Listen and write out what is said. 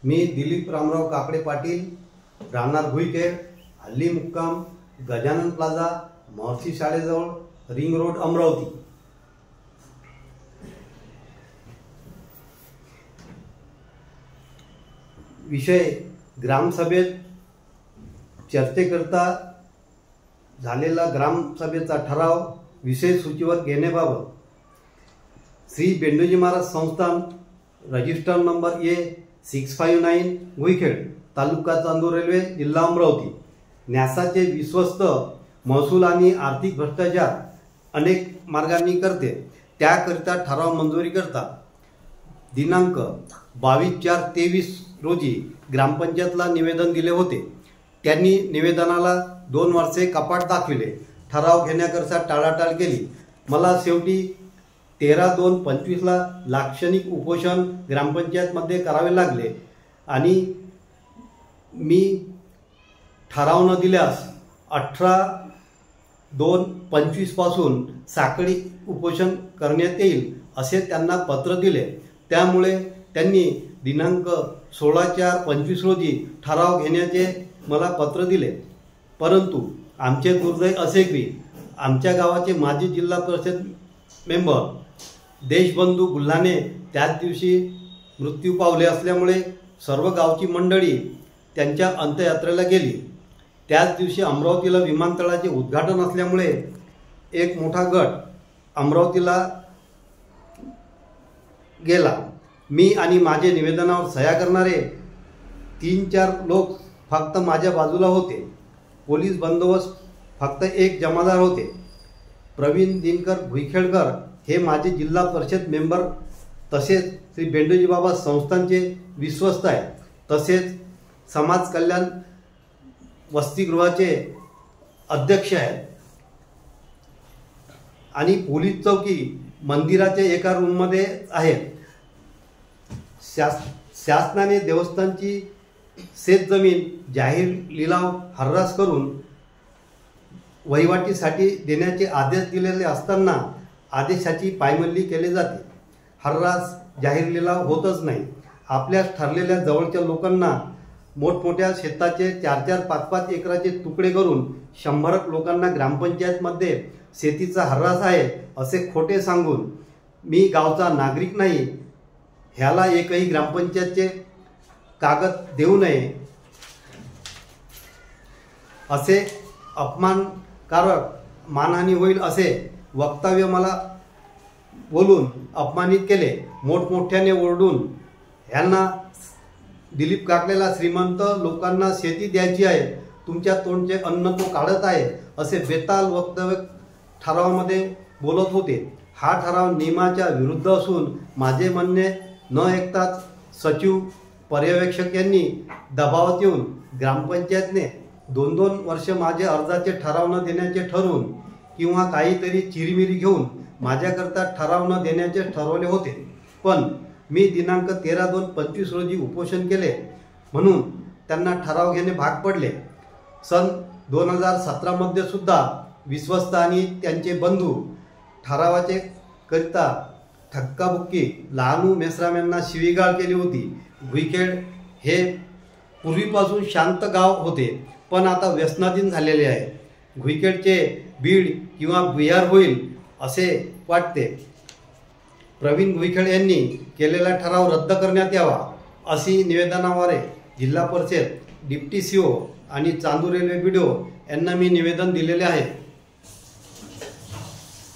मी दिलीप रामराव काकडे पाटील, राहणार भुईखेड, हल्ली मुक्काम गजानन प्लाझा, महर्षी शाळेजवळ, रिंग रोड, अमरावती। विषय ग्रामसभेत चर्चेकरता झालेला ग्रामसभेचा ठराव विषय सूचीवर घेण्याबाबत श्री बेंडोजी महाराज संस्थान, रजिस्टर नंबर A659, भुईखेड, तालुका चांदूर, रेल्वे, जिल्हा अमरावती। न्यासाचे विश्वस्त महसूल आणि आर्थिक भ्रष्टाचार अनेक मार्गांनी करते, त्याकरिता ठराव मंजुरी करता दिनांक 22/4/23 रोजी ग्रामपंचायतला निवेदन दिले होते। त्यांनी निवेदनाला 2 वर्षे कपाट दाखविले, ठराव घेण्याकरता टाळाटाळ केली। मला शेवटी 13/2/25 ला लाक्षणिक उपोषण ग्रामपंचायतमध्ये करावे लागले आणि मी ठराव न दिल्यास 18/2/25 पासून साखळी उपोषण करण्यात येईल असे त्यांना पत्र दिले। त्यामुळे त्यांनी दिनांक 16/4/25 रोजी ठराव घेण्याचे मला पत्र दिले। परंतु आमचे दुर्दैव असे की आमच्या गावाचे माजी जिल्हा परिषद मेंबर देशबंधू गुल्हाने त्याच दिवशी मृत्यू पावले असल्यामुळे सर्व गावची मंडळी त्यांच्या अंत्ययात्रेला गेली। त्याच दिवशी अमरावतीला विमानतळाचे उद्घाटन असल्यामुळे एक मोठा गट अमरावतीला गेला। मी आणि माझे निवेदनावर सह्या करणारे 3-4 लोक फक्त माझ्या बाजूला होते। पोलीस बंदोबस्त फक्त एक जमादार होते। प्रवीण दिनकर भुईखेडकर हे माझे जिल्हा परिषद मेंबर तसेच श्री बेंडोजी बाबा संस्थानचे विश्वस्त आहे, तसेच समाज कल्याण वसतिगृहाचे अध्यक्ष आहेत आणि पोलीस चौकी मंदिराच्या एका रूममध्ये आहेत। शासनाने देवस्थानची शेतजमीन जाहीर लिलाव हर्रास करून वहिवाटीसाठी देण्याचे आदेश दिलेले असताना आदेशाची पायमल्ली केली जाते। हर्रास जाहीर लिलाव होतच नाही। आपल्या ठरलेल्या जवळच्या लोकांना मोठमोठ्या शेताचे 4-4, 5-5 एकराचे तुकडे करून 100 लोकांना ग्रामपंचायतमध्ये शेतीचा हर्रास आहे असे खोटे सांगून मी गावचा नागरिक नाही ह्याला एकही ग्रामपंचायतचे कागद देऊ नये असे अपमानकारक मानहानी होईल असे वक्तव्य मला बोलून अपमानित केले। मोठमोठ्याने ओरडून ह्यांना दिलीप काकडेला श्रीमंत लोकांना शेती द्यायची आहे, तुमच्या तोंडचे अन्न तो काढत आहे असे बेताल वक्तव्य ठरावामध्ये बोलत होते। हा ठराव नियमाच्या विरुद्ध असून माझे म्हणणे न ऐकताच सचिव पर्यवेक्षक यांनी दबावात येऊन ग्रामपंचायतने 2-2 वर्ष माझे अर्जाचे ठराव न देण्याचे ठरवून किंवा काहीतरी चिरीमिरी घेऊन माझ्याकरता ठराव न देण्याचे ठरवले होते। पण मी दिनांक 13/2/25 रोजी उपोषण केले म्हणून त्यांना ठराव घेणे भाग पडले। सन 2017 मध्ये सुद्धा विश्वस्त आणि त्यांचे बंधू ठरावाचे करिता ठक्काबुक्की लहानू मेश्राम यांना शिवीगाळ केली होती। भुईखेड हे पूर्वीपासून शांत गाव होते, पण आता व्यसनाधीन झालेले आहे। भुईखेडचे बीड किंवा बिहार होईल असे वाटते। प्रवीण भुईखेड यांनी केलेला ठराव रद्द करण्यात यावा अशी निवेदनाद्वारे जिल्हा परिषद, डिप्टी CO आणि चांदूर रेल्वे BDO यांना मी निवेदन दिलेले आहे।